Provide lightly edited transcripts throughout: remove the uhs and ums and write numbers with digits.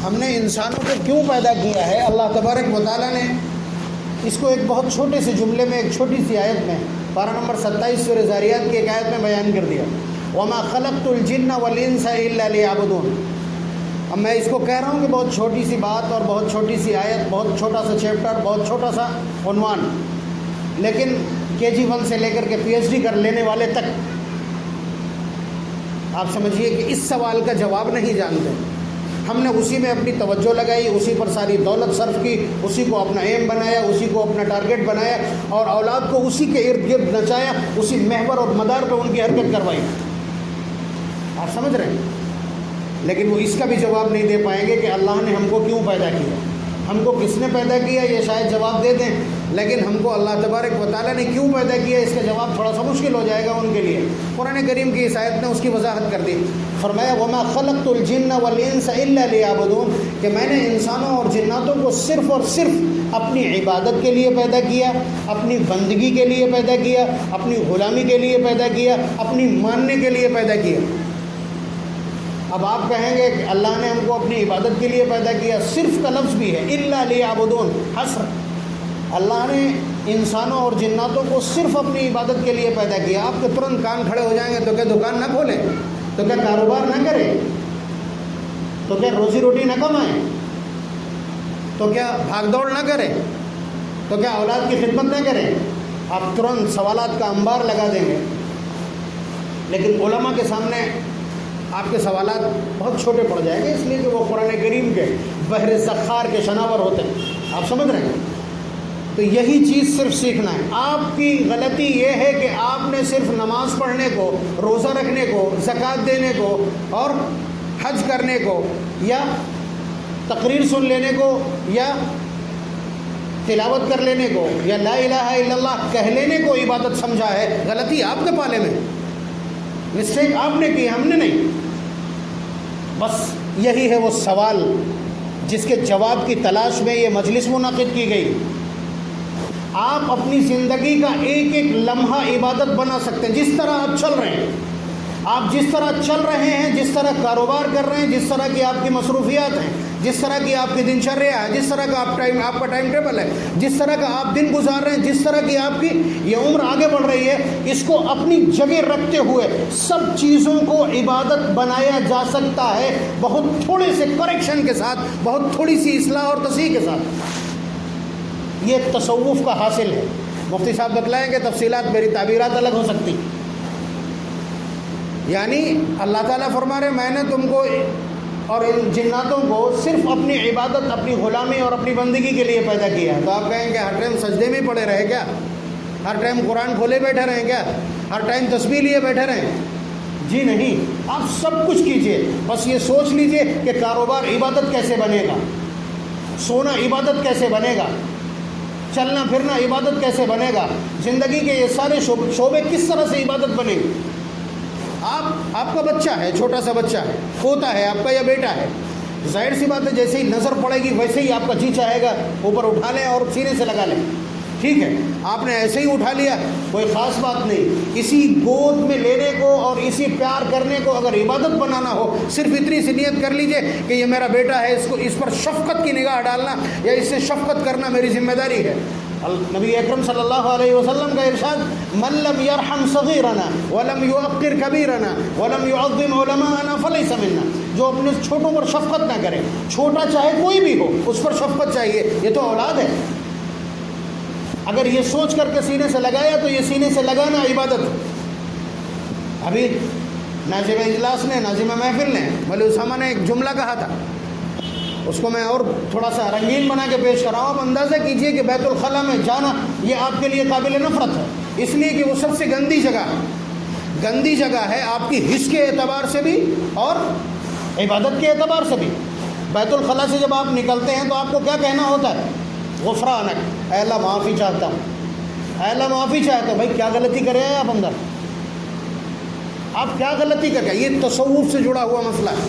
ہم نے انسانوں کو کیوں پیدا کیا ہے؟ اللہ تبارک و تعالیٰ نے اس کو ایک بہت چھوٹے سے جملے میں، ایک چھوٹی سی آیت میں، پارہ نمبر 27 سورہ ذاریات کی ایک آیت میں بیان کر دیا، وَمَا خَلَقْتُ الْجِنَّ وَالْإِنسَ إِلَّا لِيَعْبُدُونَ۔ اب میں اس کو کہہ رہا ہوں کہ بہت چھوٹی سی بات اور بہت چھوٹی سی آیت، بہت چھوٹا سا چیپٹر، بہت چھوٹا سا عنوان، لیکن KG1 سے لے کر کے PhD کر لینے والے تک آپ سمجھیے کہ اس سوال کا جواب نہیں جانتے۔ ہم نے اسی میں اپنی توجہ لگائی، اسی پر ساری دولت صرف کی، اسی کو اپنا ایم بنایا، اسی کو اپنا ٹارگٹ بنایا، اور اولاد کو اسی کے ارد گرد نچایا، اسی محور اور مدار پہ ان کی حرکت کروائی۔ آپ سمجھ رہے ہیں؟ لیکن وہ اس کا بھی جواب نہیں دے پائیں گے کہ اللہ نے ہم کو کیوں پیدا کیا، ہم کو کس نے پیدا کیا، یہ شاید جواب دے دیں، لیکن ہم کو اللہ تبارک و تعالیٰ نے کیوں پیدا کیا اس کا جواب تھوڑا سا مشکل ہو جائے گا ان کے لیے۔ قرآن کریم کی اس آیت نے اس کی وضاحت کر دی، فرمایا وَمَا خَلَقْتُ الْجِنَّ وَالْإِنسَ إِلَّا لِيَعْبُدُونَ، کہ میں نے انسانوں اور جناتوں کو صرف اور صرف اپنی عبادت کے لیے پیدا کیا، اپنی بندگی کے لیے پیدا کیا، اپنی غلامی کے لیے پیدا کیا، اپنی ماننے کے لیے پیدا کیا۔ اب آپ کہیں گے کہ اللہ نے ہم کو اپنی عبادت کے لیے پیدا کیا، صرف کا لفظ بھی ہے، اِلَّا لِيَعْبُدُونَ، حصر۔ اللہ نے انسانوں اور جناتوں کو صرف اپنی عبادت کے لیے پیدا کیا۔ آپ کے ترنت کان کھڑے ہو جائیں گے تو کیا دکان نہ کھولیں، تو کیا کاروبار نہ کریں، تو کیا روزی روٹی نہ کمائیں، تو کیا بھاگ دوڑ نہ کریں، تو کیا اولاد کی خدمت نہ کریں؟ آپ ترنت سوالات کا انبار لگا دیں گے، لیکن علماء کے سامنے آپ کے سوالات بہت چھوٹے پڑ جائیں گے، اس لیے کہ وہ قرآن کریم کے بحر زخار کے شناور ہوتے ہیں۔ آپ سمجھ رہے ہیں؟ تو یہی چیز صرف سیکھنا ہے۔ آپ کی غلطی یہ ہے کہ آپ نے صرف نماز پڑھنے کو، روزہ رکھنے کو، زکوٰۃ دینے کو اور حج کرنے کو، یا تقریر سن لینے کو، یا تلاوت کر لینے کو، یا لا الہ الا اللہ کہہ لینے کو عبادت سمجھا ہے۔ غلطی آپ کے پالے میں، مسٹیک آپ نے کی، ہم نے نہیں۔ بس یہی ہے وہ سوال جس کے جواب کی تلاش میں یہ مجلس منعقد کی گئی۔ آپ اپنی زندگی کا ایک ایک لمحہ عبادت بنا سکتے ہیں، جس طرح آپ چل رہے ہیں، آپ جس طرح چل رہے ہیں، جس طرح کاروبار کر رہے ہیں، جس طرح کی آپ کی مصروفیات ہیں، جس طرح کی آپ کی دنچریا ہے، جس طرح کا آپ کا ٹائم ٹیبل ہے، جس طرح کا آپ دن گزار رہے ہیں، جس طرح کی آپ کی یہ عمر آگے بڑھ رہی ہے، اس کو اپنی جگہ رکھتے ہوئے سب چیزوں کو عبادت بنایا جا سکتا ہے، بہت تھوڑے سے کریکشن کے ساتھ، بہت تھوڑی سی اصلاح اور تصحیح کے ساتھ۔ یہ تصوف کا حاصل ہے۔ مفتی صاحب بتلائیں گے تفصیلات، میری تعبیرات الگ ہو سکتی۔ یعنی اللہ تعالیٰ فرما رہے میں نے تم کو اور ان جناتوں کو صرف اپنی عبادت، اپنی غلامی اور اپنی بندگی کے لیے پیدا کیا ہے۔ تو آپ کہیں گے ہر ٹائم سجدے میں پڑے رہے کیا، ہر ٹائم قرآن کھولے بیٹھے رہیں کیا، ہر ٹائم تسبیح لیے بیٹھے رہیں؟ جی نہیں، آپ سب کچھ کیجئے، بس یہ سوچ لیجئے کہ کاروبار عبادت کیسے بنے گا، سونا عبادت کیسے بنے گا، چلنا پھرنا عبادت کیسے بنے گا، زندگی کے یہ سارے شعبے کس طرح سے عبادت بنے گی۔ آپ کا بچہ ہے، چھوٹا سا بچہ ہے، پوتا ہے آپ کا یا بیٹا ہے، ظاہر سی بات ہے جیسے ہی نظر پڑے گی ویسے ہی آپ کا جی چاہے گا اوپر اٹھا لیں اور سینے سے لگا لیں، ٹھیک ہے، آپ نے ایسے ہی اٹھا لیا، کوئی خاص بات نہیں۔ اسی گود میں لینے کو اور اسی پیار کرنے کو اگر عبادت بنانا ہو، صرف اتنی سی نیت کر لیجئے کہ یہ میرا بیٹا ہے، اس پر شفقت کی نگاہ ڈالنا یا اس سے شفقت کرنا میری ذمہ داری ہے۔ نبی اکرم صلی اللہ علیہ وسلم کا ارشاد، من لم یرحم صغیرنا ولم یوقر کبیرنا ولم یعظم علماءنا فلیس منا، جو اپنے چھوٹوں پر شفقت نہ کرے، چھوٹا چاہے کوئی بھی ہو اس پر شفقت چاہیے، یہ تو اولاد ہے۔ اگر یہ سوچ کر کے سینے سے لگایا تو یہ سینے سے لگانا عبادت ہے۔ ابھی ناظم اجلاس نے، ناظم محفل نے، مولوی اسامہ نے ایک جملہ کہا تھا، اس کو میں اور تھوڑا سا رنگین بنا کے پیش کر رہا ہوں۔ آپ اندازہ کیجئے کہ بیت الخلاء میں جانا یہ آپ کے لیے قابل نفرت ہے، اس لیے کہ وہ سب سے گندی جگہ ہے، گندی جگہ ہے آپ کی حس کے اعتبار سے بھی اور عبادت کے اعتبار سے بھی۔ بیت الخلاء سے جب آپ نکلتے ہیں تو آپ کو کیا کہنا ہوتا ہے؟ غفرانک، اے اللہ معافی چاہتا ہوں، اے اللہ معافی چاہتا ہوں۔ بھائی کیا غلطی کرے ہیں آپ اندر؟ آپ کیا غلطی کر کے؟ یہ تصوف سے جڑا ہوا مسئلہ ہے۔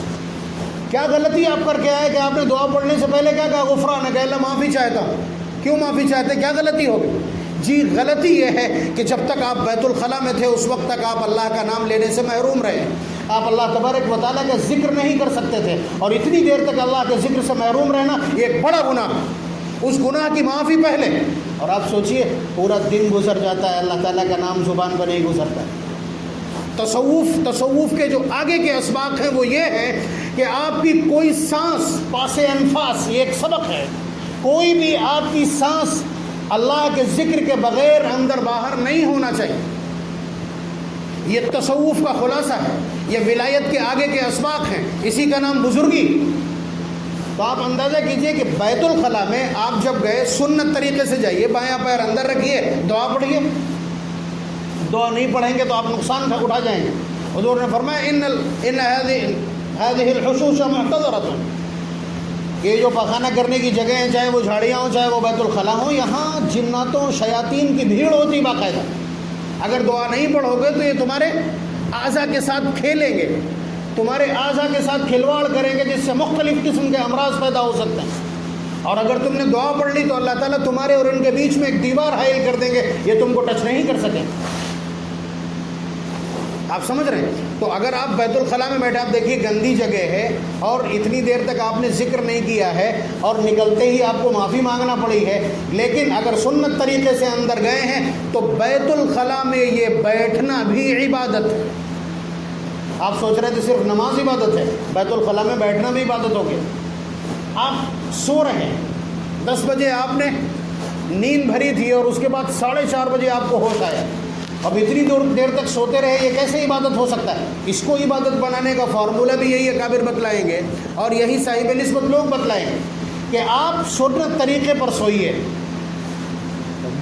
کیا غلطی آپ کر کے آئے کہ آپ نے دعا پڑھنے سے پہلے کیا کہا؟ غفرانک، اے اللہ معافی چاہتا ہوں۔ کیوں معافی چاہتے؟ کیا غلطی ہو گئی؟ جی غلطی یہ ہے کہ جب تک آپ بیت الخلاء میں تھے اس وقت تک آپ اللہ کا نام لینے سے محروم رہے، آپ اللہ تبارک و تعالیٰ کا ذکر نہیں کر سکتے تھے، اور اتنی دیر تک اللہ کے ذکر سے محروم رہنا یہ ایک بڑا گناہ ہے، اس گناہ کی معافی پہلے۔ اور آپ سوچئے پورا دن گزر جاتا ہے، اللہ تعالیٰ کا نام زبان پر نہیں گزرتا ہے۔ تصوف کے جو آگے کے اسباق ہیں وہ یہ ہے کہ آپ کی کوئی سانس، پاس انفاس، یہ ایک سبق ہے، کوئی بھی آپ کی سانس اللہ کے ذکر کے بغیر اندر باہر نہیں ہونا چاہیے۔ یہ تصوف کا خلاصہ ہے، یہ ولایت کے آگے کے اسباق ہیں، اسی کا نام بزرگی۔ تو آپ اندازہ کیجئے کہ بیت الخلاء میں آپ جب گئے، سنت طریقے سے جائیے، بایاں پیر اندر رکھیے، دعا پڑھیے۔ دعا نہیں پڑھیں گے تو آپ نقصان اٹھا جائیں گے۔ حضور نے فرمایا ان هذه الحشوش محتضرة، یہ جو پخانہ کرنے کی جگہ ہیں، چاہے وہ جھاڑیاں ہوں چاہے وہ بیت الخلاء ہوں، یہاں جناتوں شیاطین کی بھیڑ ہوتی باقاعدہ۔ اگر دعا نہیں پڑھو گے تو یہ تمہارے اعضاء کے ساتھ کھیلیں گے، تمہارے اعضاء کے ساتھ کھلواڑ کریں گے، جس سے مختلف قسم کے امراض پیدا ہو سکتے ہیں۔ اور اگر تم نے دعا پڑھ لی تو اللہ تعالیٰ تمہارے اور ان کے بیچ میں ایک دیوار حائل کر دیں گے، یہ تم کو ٹچ نہیں کر سکیں۔ آپ سمجھ رہے ہیں؟ تو اگر آپ بیت الخلاء میں بیٹھے، آپ دیکھیے گندی جگہ ہے اور اتنی دیر تک آپ نے ذکر نہیں کیا ہے اور نکلتے ہی آپ کو معافی مانگنا پڑی ہے، لیکن اگر سنت طریقے سے اندر گئے ہیں تو بیت الخلاء میں یہ بیٹھنا بھی عبادت ہے۔ آپ سوچ رہے تھے صرف نماز عبادت ہے، بیت الخلاء میں بیٹھنا بھی عبادت ہو گیا۔ آپ سو رہے ہیں، 10 بجے آپ نے نیند بھری تھی اور اس کے بعد 4:30 بجے آپ کو ہوش آیا، اب اتنی دیر تک سوتے رہے، یہ کیسے عبادت ہو سکتا ہے؟ اس کو عبادت بنانے کا فارمولہ بھی یہی اکابر بتلائیں گے اور یہی صاحب نسبت لوگ بتلائیں گے کہ آپ سنت طریقے پر سوئیے،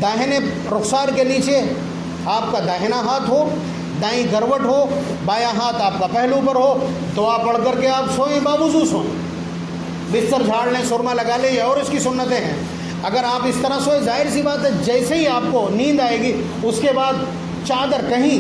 داہنے رخسار کے نیچے آپ کا داہنا ہاتھ ہو، دائیں کروٹ ہو، بایاں ہاتھ آپ کا پہلو پر ہو، دعا پڑھ کر کے آپ سوئیں، باوضو سوئیں، بستر جھاڑ لیں، سرما لگا لیں، یہ اور اس کی سنتیں ہیں۔ اگر آپ اس طرح سوئے، ظاہر سی بات ہے جیسے ہی آپ کو نیند آئے گی اس کے بعد چادر کہیں،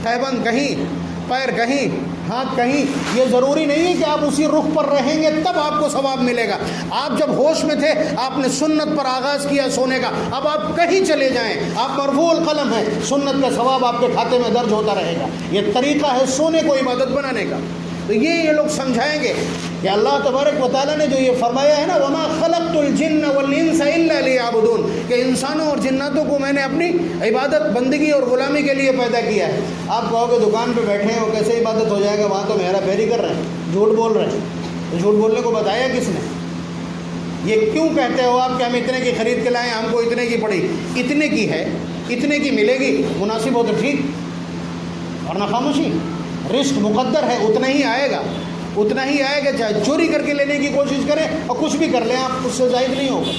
تہبند کہیں، پیر کہیں، ہاتھ کہیں، یہ ضروری نہیں ہے کہ آپ اسی رخ پر رہیں گے تب آپ کو ثواب ملے گا۔ آپ جب ہوش میں تھے آپ نے سنت پر آغاز کیا سونے کا، اب آپ کہیں چلے جائیں آپ مرفوع القلم ہیں، سنت کا ثواب آپ کے کھاتے میں درج ہوتا رہے گا۔ یہ طریقہ ہے سونے کو عبادت بنانے کا۔ تو یہ لوگ سمجھائیں گے کہ اللہ تبارک و تعالیٰ نے جو یہ فرمایا ہے نا، وما خلقت الجن والانس الا لیعبدون، کہ انسانوں اور جناتوں کو میں نے اپنی عبادت، بندگی اور غلامی کے لیے پیدا کیا ہے۔ آپ کہو گے دکان پہ بیٹھے ہیں وہ کیسے عبادت ہو جائے گا، وہاں تو میرا پھیری کر رہے ہیں، جھوٹ بول رہے ہیں۔ تو جھوٹ بولنے کو بتایا کس نے؟ یہ کیوں کہتے ہو آپ کہ ہم اتنے کی خرید کے لائیں، ہم کو اتنے کی پڑی؟ اتنے کی ہے، اتنے کی ملے گی، مناسب ہو تو ٹھیک، ورنہ خاموشی۔ رزق مقدر ہے، اتنا ہی آئے گا، اتنا ہی آئے گا، چاہے چوری کر کے لینے کی کوشش کریں اور کچھ بھی کر لیں، آپ اس سے زائد نہیں ہوگا۔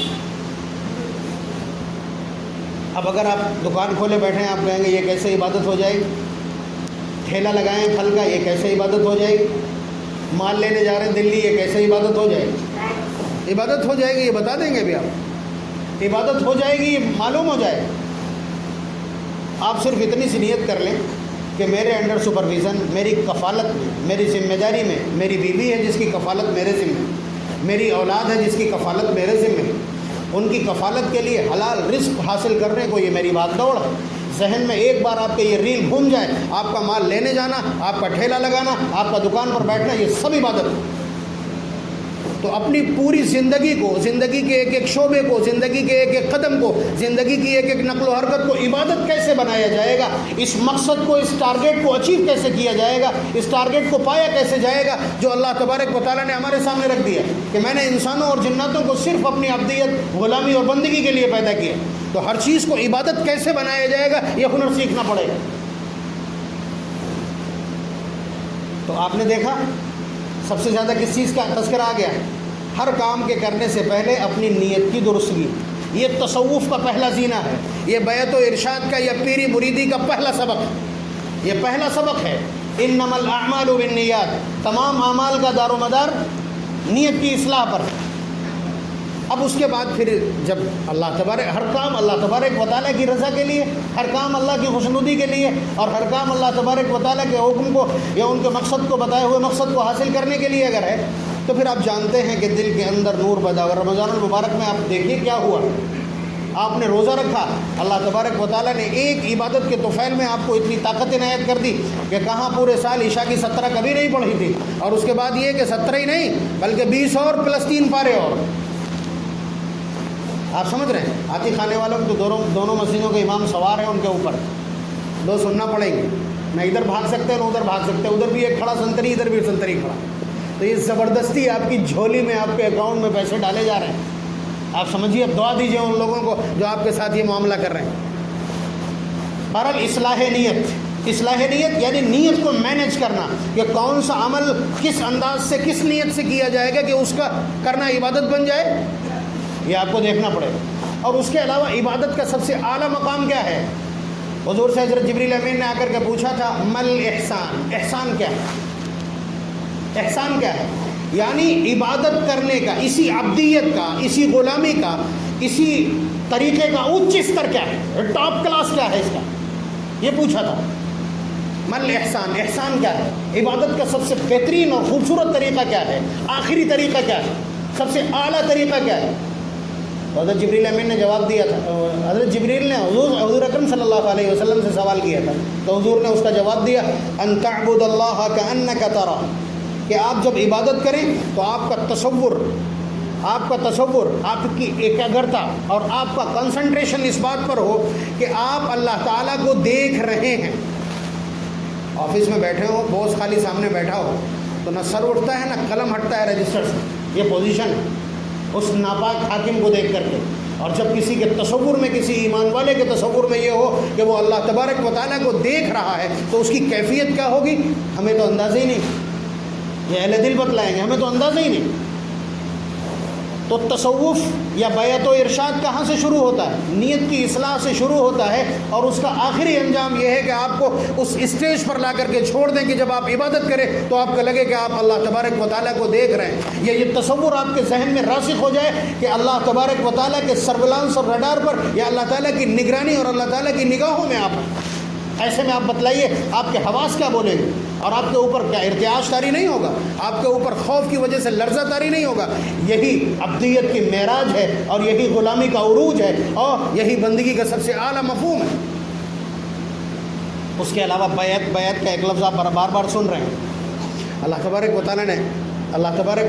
اب اگر آپ دکان کھولے بیٹھے ہیں، آپ کہیں گے یہ کیسے عبادت ہو جائے گی؟ ٹھیلا لگائیں پھل کا، یہ کیسے عبادت ہو جائے گی؟ مال لینے جا رہے ہیں دلی، یہ کیسے عبادت ہو جائے گی؟ عبادت ہو جائے گی، یہ بتا دیں گے بھی آپ، عبادت ہو جائے گی، یہ معلوم ہو جائے گا۔ آپ صرف اتنی سی نیت کر لیں کہ میرے انڈر سپرویژن، میری کفالت میں، میری ذمہ داری میں، میری بیوی ہے جس کی کفالت میرے ذمہ ہے، میری اولاد ہے جس کی کفالت میرے ذمہ ہے، ان کی کفالت کے لیے حلال رزق حاصل کرنے کو یہ میری بات دوڑ ہے۔ ذہن میں ایک بار آپ کے یہ ریل گھوم جائے، آپ کا مال لینے جانا، آپ کا ٹھیلا لگانا، آپ کا دکان پر بیٹھنا، یہ سب عبادت ہے۔ تو اپنی پوری زندگی کو، زندگی کے ایک ایک شعبے کو، زندگی کے ایک ایک قدم کو، زندگی کی ایک ایک نقل و حرکت کو عبادت کیسے بنایا جائے گا، اس مقصد کو، اس ٹارگیٹ کو اچیو کیسے کیا جائے گا، اس ٹارگیٹ کو پایا کیسے جائے گا جو اللہ تبارک و تعالیٰ نے ہمارے سامنے رکھ دیا کہ میں نے انسانوں اور جناتوں کو صرف اپنی عبدیت، غلامی اور بندگی کے لیے پیدا کیا۔ تو ہر چیز کو عبادت کیسے بنایا جائے گا یہ ہنر سیکھنا پڑے گا۔ تو آپ نے دیکھا سب سے زیادہ کس چیز کا تذکرہ آ گیا؟ ہر کام کے کرنے سے پہلے اپنی نیت کی درستگی۔ یہ تصوف کا پہلا زینہ ہے، یہ بیعت و ارشاد کا، یہ پیری مریدی کا پہلا سبق، یہ پہلا سبق ہے۔ انما الاعمال بالنیات، تمام اعمال کا دار و مدار نیت کی اصلاح پر۔ اب اس کے بعد پھر جب اللہ تبارک، ہر کام اللہ تبارک و تعالیٰ کی رضا کے لیے، ہر کام اللہ کی خوشنودی کے لیے، اور ہر کام اللہ تبارک و تعالیٰ کے حکم کو یا ان کے مقصد کو، بتائے ہوئے مقصد کو حاصل کرنے کے لیے اگر ہے تو پھر آپ جانتے ہیں کہ دل کے اندر نور پیدا ہوگا۔ رمضان المبارک میں آپ دیکھیے کیا ہوا، آپ نے روزہ رکھا، اللہ تبارک و تعالیٰ نے ایک عبادت کے طفیل میں آپ کو اتنی طاقت عنایت کر دی کہ کہاں پورے سال عشاء کی 17 کبھی نہیں پڑھی تھی، اور اس کے بعد یہ کہ 17 ہی نہیں بلکہ 20 اور پلس 3 پارے اور۔ آپ سمجھ رہے ہیں؟ آتی خانے والوں کو تو دونوں مسجدوں کے امام سوار ہیں ان کے اوپر، دو سننا پڑیں گے، نہ ادھر بھاگ سکتے نہ ادھر بھاگ سکتے، ادھر بھی ایک کھڑا سنتری، ادھر بھی سنتری کھڑا، تو یہ زبردستی آپ کی جھولی میں آپ کے اکاؤنٹ میں پیسے ڈالے جا رہے ہیں۔ آپ سمجھیے، اب دعا دیجیے ان لوگوں کو جو آپ کے ساتھ یہ معاملہ کر رہے ہیں۔ بہرحال اصلاح نیت یعنی نیت کو مینیج کرنا کہ کون سا عمل کس انداز سے کس نیت سے کیا جائے گا کہ اس کا کرنا عبادت بن جائے، یہ آپ کو دیکھنا پڑے گا۔ اور اس کے علاوہ عبادت کا سب سے اعلیٰ مقام کیا ہے؟ حضور سے حضرت جبریل امین نے آ کر کے پوچھا تھا مل احسان، احسان کیا ہے؟ احسان کیا ہے؟ یعنی عبادت کرنے کا، اسی عبدیت کا، اسی غلامی کا، اسی طریقے کا اونچ استر کیا ہے، ٹاپ کلاس کیا ہے اس کا، یہ پوچھا تھا۔ مل احسان، احسان کیا ہے؟ عبادت کا سب سے بہترین اور خوبصورت طریقہ کیا ہے، آخری طریقہ کیا ہے، سب سے اعلیٰ طریقہ کیا ہے؟ تو حضرت جبریل امین نے جواب دیا تھا، حضرت جبریل نے حضور اکرم صلی اللہ علیہ وسلم سے سوال کیا تھا، تو حضور نے اس کا جواب دیا ان تعبد اللہ کأنک تراہ، کہ آپ جب عبادت کریں تو آپ کا تصور، آپ کی ایکاگرتا اور آپ کا کنسنٹریشن اس بات پر ہو کہ آپ اللہ تعالیٰ کو دیکھ رہے ہیں۔ آفس میں بیٹھے ہو، باس خالی سامنے بیٹھا ہو تو نہ سر اٹھتا ہے نہ قلم ہٹتا ہے رجسٹر سے، یہ پوزیشن ہے اس ناپاک حاکم کو دیکھ کر کے۔ اور جب کسی کے تصور میں، کسی ایمان والے کے تصور میں یہ ہو کہ وہ اللہ تبارک و تعالیٰ کو دیکھ رہا ہے تو اس کی کیفیت کیا ہوگی، ہمیں تو اندازہ ہی نہیں، یہ اہل دل بتلائیں گے، ہمیں تو اندازہ ہی نہیں۔ تو تصوف یا بیعت و ارشاد کہاں سے شروع ہوتا ہے؟ نیت کی اصلاح سے شروع ہوتا ہے، اور اس کا آخری انجام یہ ہے کہ آپ کو اس اسٹیج پر لا کر کے چھوڑ دیں کہ جب آپ عبادت کریں تو آپ کو لگے کہ آپ اللہ تبارک و تعالیٰ کو دیکھ رہے ہیں، یہ تصور آپ کے ذہن میں راسخ ہو جائے کہ اللہ تبارک و تعالیٰ کے سرولانس اور رڈار پر یا اللہ تعالیٰ کی نگرانی اور اللہ تعالیٰ کی نگاہوں میں آپ ہیں۔ ایسے میں آپ بتلائیے آپ کے حواس کیا بولیں گے، اور آپ کے اوپر کیا ارتعاش طاری نہیں ہوگا، آپ کے اوپر خوف کی وجہ سے لرزہ طاری نہیں ہوگا۔ یہی عبدیت کی معراج ہے، اور یہی غلامی کا عروج ہے، اور یہی بندگی کا سب سے اعلیٰ مفہوم ہے۔ اس کے علاوہ بیعت کا ایک لفظ آپ بار بار سن رہے ہیں۔ اللہ تبارک و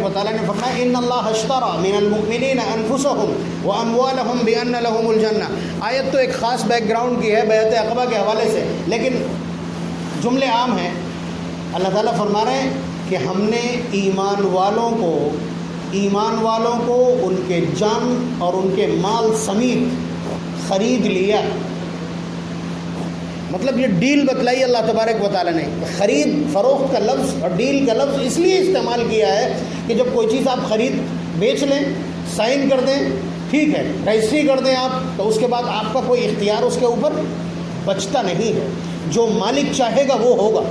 تعالیٰ نے فرمایا ان اللہ اشتری من المؤمنین انفسهم واموالهم بان لهم الجنہ۔ آیت تو ایک خاص بیک گراؤنڈ کی ہے بیعت عقبہ کے حوالے سے، لیکن جملے عام ہیں۔ اللہ تعالیٰ فرما رہے ہیں کہ ہم نے ایمان والوں کو ان کے جان اور ان کے مال سمیت خرید لیا۔ مطلب یہ ڈیل بتلائی اللہ تبارک و تعالیٰ نے۔ خرید فروخت کا لفظ اور ڈیل کا لفظ اس لیے استعمال کیا ہے کہ جب کوئی چیز آپ خرید بیچ لیں، سائن کر دیں، ٹھیک ہے، رجسٹری کر دیں آپ، تو اس کے بعد آپ کا کوئی اختیار اس کے اوپر بچتا نہیں ہے، جو مالک چاہے گا وہ ہوگا۔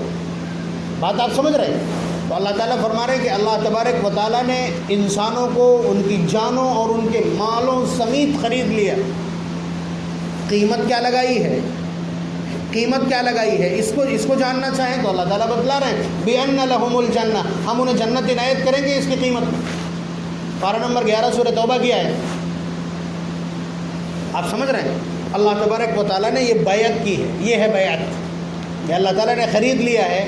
بات آپ سمجھ رہے ہیں؟ تو اللہ تعالیٰ فرما رہے ہیں کہ اللہ تبارک و تعالیٰ نے انسانوں کو ان کی جانوں اور ان کے مالوں سمیت خرید لیا۔ قیمت کیا لگائی ہے؟ اس کو جاننا چاہیں تو اللہ تعالیٰ بتلا رہے ہیں بِأَنَّ لَهُمُ الْجَنَّةَ، ہم انہیں جنت عنایت کریں گے۔ اس کی قیمت پارہ نمبر 11 سورہ توبہ کی ہے، آپ سمجھ رہے ہیں؟ اللہ تبارک و تعالیٰ نے یہ بیعت کی ہے، یہ ہے بیعت کہ اللہ تعالیٰ نے خرید لیا ہے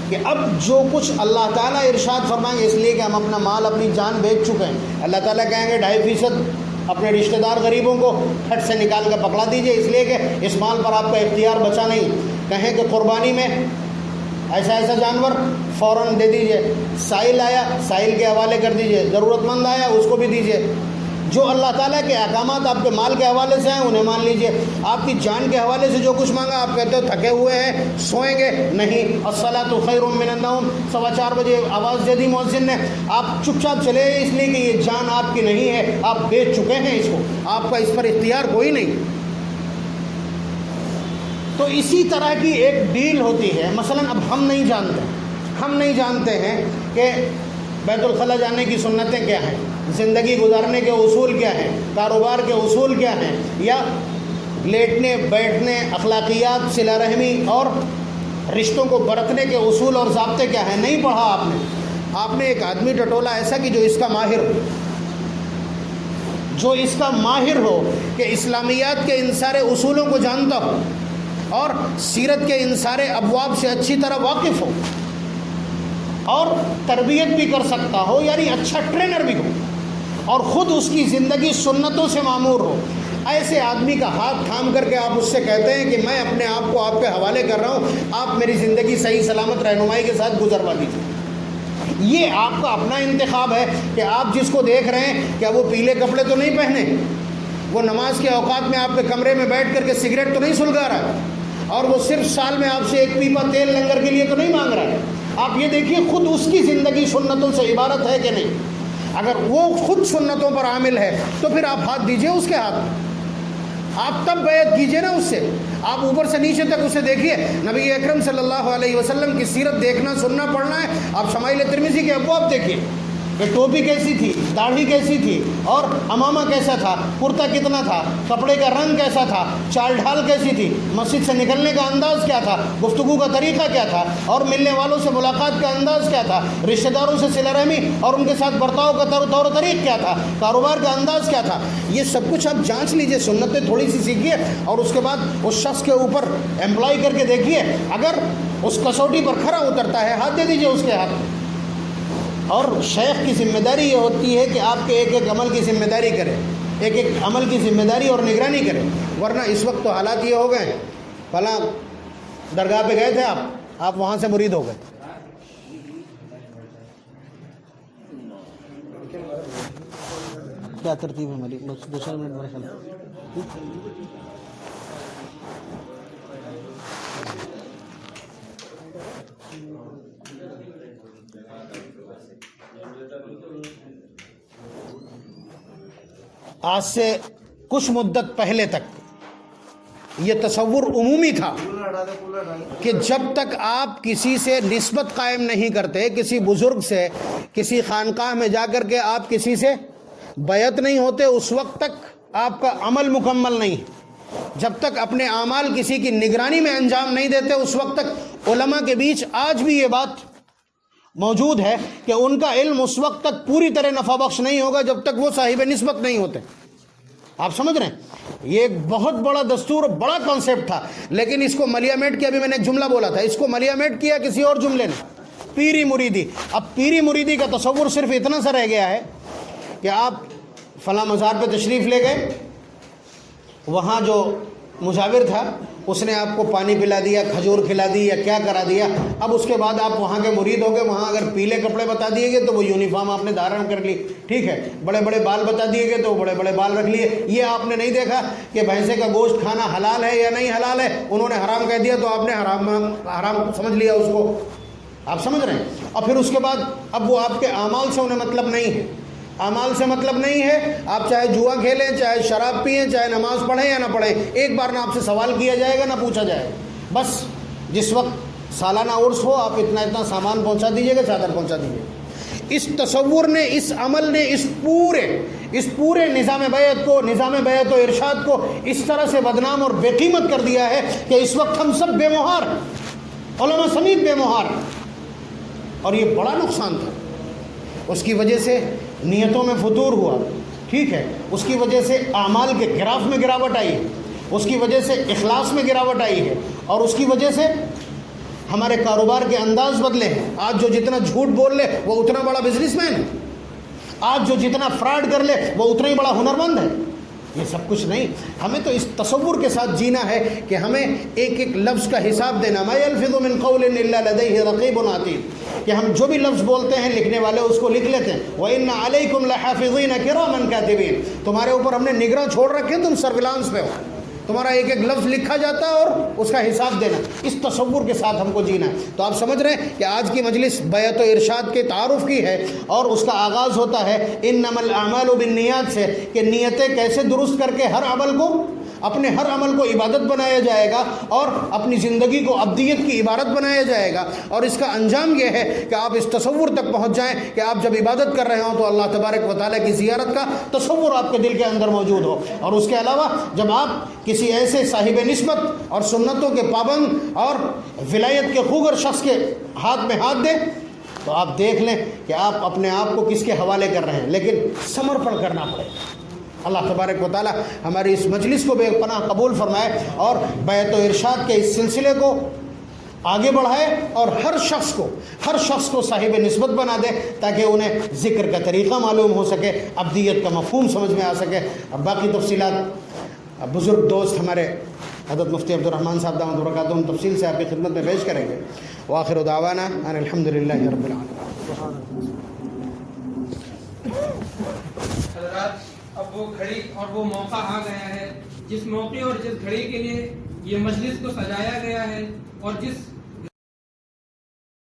کہ اب جو کچھ اللہ تعالیٰ ارشاد فرمائیں گے، اس لیے کہ ہم اپنا مال اپنی جان بیچ چکے ہیں۔ اللہ تعالیٰ کہیں گے 2.5% اپنے رشتہ دار غریبوں کو پھٹ سے نکال کر پکڑا دیجئے، اس لیے کہ اس مال پر آپ کا اختیار بچا نہیں۔ کہیں کہ قربانی میں ایسا جانور فوراً دے دیجئے، سائل آیا سائل کے حوالے کر دیجئے، ضرورت مند آیا اس کو بھی دیجئے۔ جو اللہ تعالیٰ کے احکامات آپ کے مال کے حوالے سے ہیں انہیں مان لیجئے۔ آپ کی جان کے حوالے سے جو کچھ مانگا، آپ کہتے ہو تھکے ہوئے ہیں سوئیں گے، نہیں، الصلاۃ خیر من النوم، 4:15 بجے آواز دے دی مؤذن نے، آپ چپ چاپ چلے، اس لیے کہ یہ جان آپ کی نہیں ہے، آپ بیچ چکے ہیں اس کو، آپ کا اس پر اختیار کوئی نہیں۔ تو اسی طرح کی ایک ڈیل ہوتی ہے۔ مثلا اب ہم نہیں جانتے ہیں کہ بیت الخلاء جانے کی سنتیں کیا ہیں، زندگی گزارنے کے اصول کیا ہیں، کاروبار کے اصول کیا ہیں، یا لیٹنے بیٹھنے، اخلاقیات، صلہ رحمی اور رشتوں کو برتنے کے اصول اور ضابطے کیا ہیں، نہیں پڑھا آپ نے ایک آدمی ٹٹولا ایسا کہ جو اس کا ماہر ہو، جو اس کا ماہر ہو، کہ اسلامیات کے ان سارے اصولوں کو جانتا ہو اور سیرت کے ان سارے ابواب سے اچھی طرح واقف ہو اور تربیت بھی کر سکتا ہو، یعنی اچھا ٹرینر بھی ہو، اور خود اس کی زندگی سنتوں سے معمور ہو، ایسے آدمی کا ہاتھ تھام کر کے آپ اس سے کہتے ہیں کہ میں اپنے آپ کو آپ کے حوالے کر رہا ہوں، آپ میری زندگی صحیح سلامت رہنمائی کے ساتھ گزروا دیجیے۔ یہ آپ کا اپنا انتخاب ہے کہ آپ جس کو دیکھ رہے ہیں کیا وہ پیلے کپڑے تو نہیں پہنے، وہ نماز کے اوقات میں آپ کے کمرے میں بیٹھ کر کے سگریٹ تو نہیں سلگا رہا ہے، اور وہ صرف سال میں آپ سے ایک پیپا تیل لنگر کے لیے تو نہیں مانگ رہا ہے۔ آپ یہ دیکھیے خود اس کی زندگی سنتوں سے عبارت ہے کہ نہیں۔ اگر وہ خود سنتوں پر عامل ہے تو پھر آپ ہاتھ دیجئے اس کے ہاتھ، آپ تب بیعت کیجئے نا اس سے۔ آپ اوپر سے نیچے تک اسے دیکھیے۔ نبی اکرم صلی اللہ علیہ وسلم کی سیرت دیکھنا سننا پڑھنا ہے، آپ شمائل ترمذی کے ابواب دیکھیے کہ ٹوپی کیسی تھی، داڑھی کیسی تھی، اور امامہ کیسا تھا، کرتا کتنا تھا، کپڑے کا رنگ کیسا تھا، چال ڈھال کیسی تھی، مسجد سے نکلنے کا انداز کیا تھا، گفتگو کا طریقہ کیا تھا، اور ملنے والوں سے ملاقات کا انداز کیا تھا، رشتہ داروں سے صلہ رحمی اور ان کے ساتھ برتاؤ کا طور و طریق کیا تھا، کاروبار کا انداز کیا تھا۔ یہ سب کچھ آپ جانچ لیجئے، سنتیں تھوڑی سی سیکھیے، اور اس کے بعد اس شخص کے اوپر امپلائی کر کے دیکھیے، اگر اس کسوٹی پر کھرا اترتا ہے ہاتھ دے دیجئے اس کے ہاتھ۔ اور شیخ کی ذمہ داری یہ ہوتی ہے کہ آپ کے ایک ایک عمل کی ذمہ داری کرے، ایک ایک عمل کی ذمہ داری اور نگرانی کرے، ورنہ اس وقت تو حالات یہ ہو گئے، فلاں درگاہ پہ گئے تھے آپ وہاں سے مرید ہو گئے۔ کیا ترتیب ہے ہماری؟ بس دوسرا منٹ میرا خیال۔ آج سے کچھ مدت پہلے تک یہ تصور عمومی تھا کہ جب تک آپ کسی سے نسبت قائم نہیں کرتے، کسی بزرگ سے، کسی خانقاہ میں جا کر کے آپ کسی سے بیعت نہیں ہوتے، اس وقت تک آپ کا عمل مکمل نہیں۔ جب تک اپنے اعمال کسی کی نگرانی میں انجام نہیں دیتے، اس وقت تک علماء کے بیچ آج بھی یہ بات موجود ہے کہ ان کا علم اس وقت تک پوری طرح نفع بخش نہیں ہوگا جب تک وہ صاحب نسبت نہیں ہوتے۔ آپ سمجھ رہے ہیں؟ یہ ایک بہت بڑا دستور، بڑا کانسیپٹ تھا، لیکن اس کو ملیامیٹ کیا، ابھی میں نے ایک جملہ بولا تھا، اس کو ملیامیٹ کیا کسی اور جملے نے، پیری مریدی۔ اب پیری مریدی کا تصور صرف اتنا سا رہ گیا ہے کہ آپ فلاں مزار پہ تشریف لے گئے، وہاں جو مجاور تھا اس نے آپ کو پانی پلا دیا، کھجور کھلا دی یا کیا کرا دیا، اب اس کے بعد آپ وہاں کے مرید ہو گئے، وہاں اگر پیلے کپڑے بتا دیے گئے تو وہ یونیفارم آپ نے دھارن کر لی، ٹھیک ہے، بڑے بڑے بال بتا دیے گئے تو بڑے بڑے بال رکھ لیے۔ یہ آپ نے نہیں دیکھا کہ بھینسے کا گوشت کھانا حلال ہے یا نہیں حلال ہے، انہوں نے حرام کہہ دیا تو آپ نے حرام سمجھ لیا اس کو۔ آپ سمجھ رہے ہیں؟ اور پھر اس کے بعد اب وہ آپ کے اعمال سے انہیں مطلب نہیں ہے، اعمال سے مطلب نہیں ہے، آپ چاہے جوا کھیلیں، چاہے شراب پئیں، چاہے نماز پڑھیں یا نہ پڑھیں، ایک بار نہ آپ سے سوال کیا جائے گا نہ پوچھا جائے گا۔ بس جس وقت سالانہ عرس ہو آپ اتنا سامان پہنچا دیجیے گا، چادر پہنچا دیجیے گا۔ اس تصور نے، اس عمل نے اس پورے نظام بیعت و ارشاد کو اس طرح سے بدنام اور بے قیمت کر دیا ہے کہ اس وقت ہم سب بے مہار، علماء سمیت بے مہار، اور یہ بڑا نقصان تھا۔ اس کی وجہ سے نیتوں میں فتور ہوا، ٹھیک ہے، اس کی وجہ سے اعمال کے گراف میں گراوٹ آئی ہے، اس کی وجہ سے اخلاص میں گراوٹ آئی ہے، اور اس کی وجہ سے ہمارے کاروبار کے انداز بدلے ہیں۔ آج جو جتنا جھوٹ بول لے وہ اتنا بڑا بزنس مین ہے، آج جو جتنا فراڈ کر لے وہ اتنا ہی بڑا ہنرمند ہے۔ یہ سب کچھ نہیں، ہمیں تو اس تصور کے ساتھ جینا ہے کہ ہمیں ایک ایک لفظ کا حساب دینا۔ ما یلفظ من قول الا لدیہ رقیب عتید، کہ ہم جو بھی لفظ بولتے ہیں لکھنے والے اس کو لکھ لیتے ہیں۔ وَإِنَّ عَلَيْكُمْ لَحَافِظِينَ كِرَامًا كَاتِبِينَ، تمہارے اوپر ہم نے نگراں چھوڑ رکھے، تم سرویلانس پہ ہو، تمہارا ایک ایک لفظ لکھا جاتا ہے اور اس کا حساب دینا۔ اس تصور کے ساتھ ہم کو جینا ہے۔ تو آپ سمجھ رہے ہیں کہ آج کی مجلس بیعت و ارشاد کے تعارف کی ہے، اور اس کا آغاز ہوتا ہے انما الاعمال بالنیات سے، کہ نیتیں کیسے درست کر کے اپنے ہر عمل کو عبادت بنایا جائے گا، اور اپنی زندگی کو ابدیت کی عبارت بنایا جائے گا۔ اور اس کا انجام یہ ہے کہ آپ اس تصور تک پہنچ جائیں کہ آپ جب عبادت کر رہے ہوں تو اللہ تبارک و تعالیٰ کی زیارت کا تصور آپ کے دل کے اندر موجود ہو۔ اور اس کے علاوہ جب آپ کسی ایسے صاحب نسبت اور سنتوں کے پابند اور ولایت کے خوگر شخص کے ہاتھ میں ہاتھ دیں تو آپ دیکھ لیں کہ آپ اپنے آپ کو کس کے حوالے کر رہے ہیں، لیکن سمرپن کرنا پڑے گا۔ اللہ تبارک و تعالی ہماری اس مجلس کو بے پناہ قبول فرمائے اور بیعت و ارشاد کے اس سلسلے کو آگے بڑھائے اور ہر شخص کو صاحب نسبت بنا دے تاکہ انہیں ذکر کا طریقہ معلوم ہو سکے، عبدیت کا مفہوم سمجھ میں آ سکے۔ اب باقی تفصیلات بزرگ دوست ہمارے حضرت مفتی عبد الرحمن صاحب دامت برکاتہم تفصیل سے آپ کی خدمت میں پیش کریں گے۔ وآخر دعوانا ان الحمدللہ رب العالمین۔ حضرات، اب وہ گھڑی اور وہ موقع آ گیا ہے جس موقع اور جس گھڑی کے لیے یہ مجلس کو سجایا گیا ہے اور جس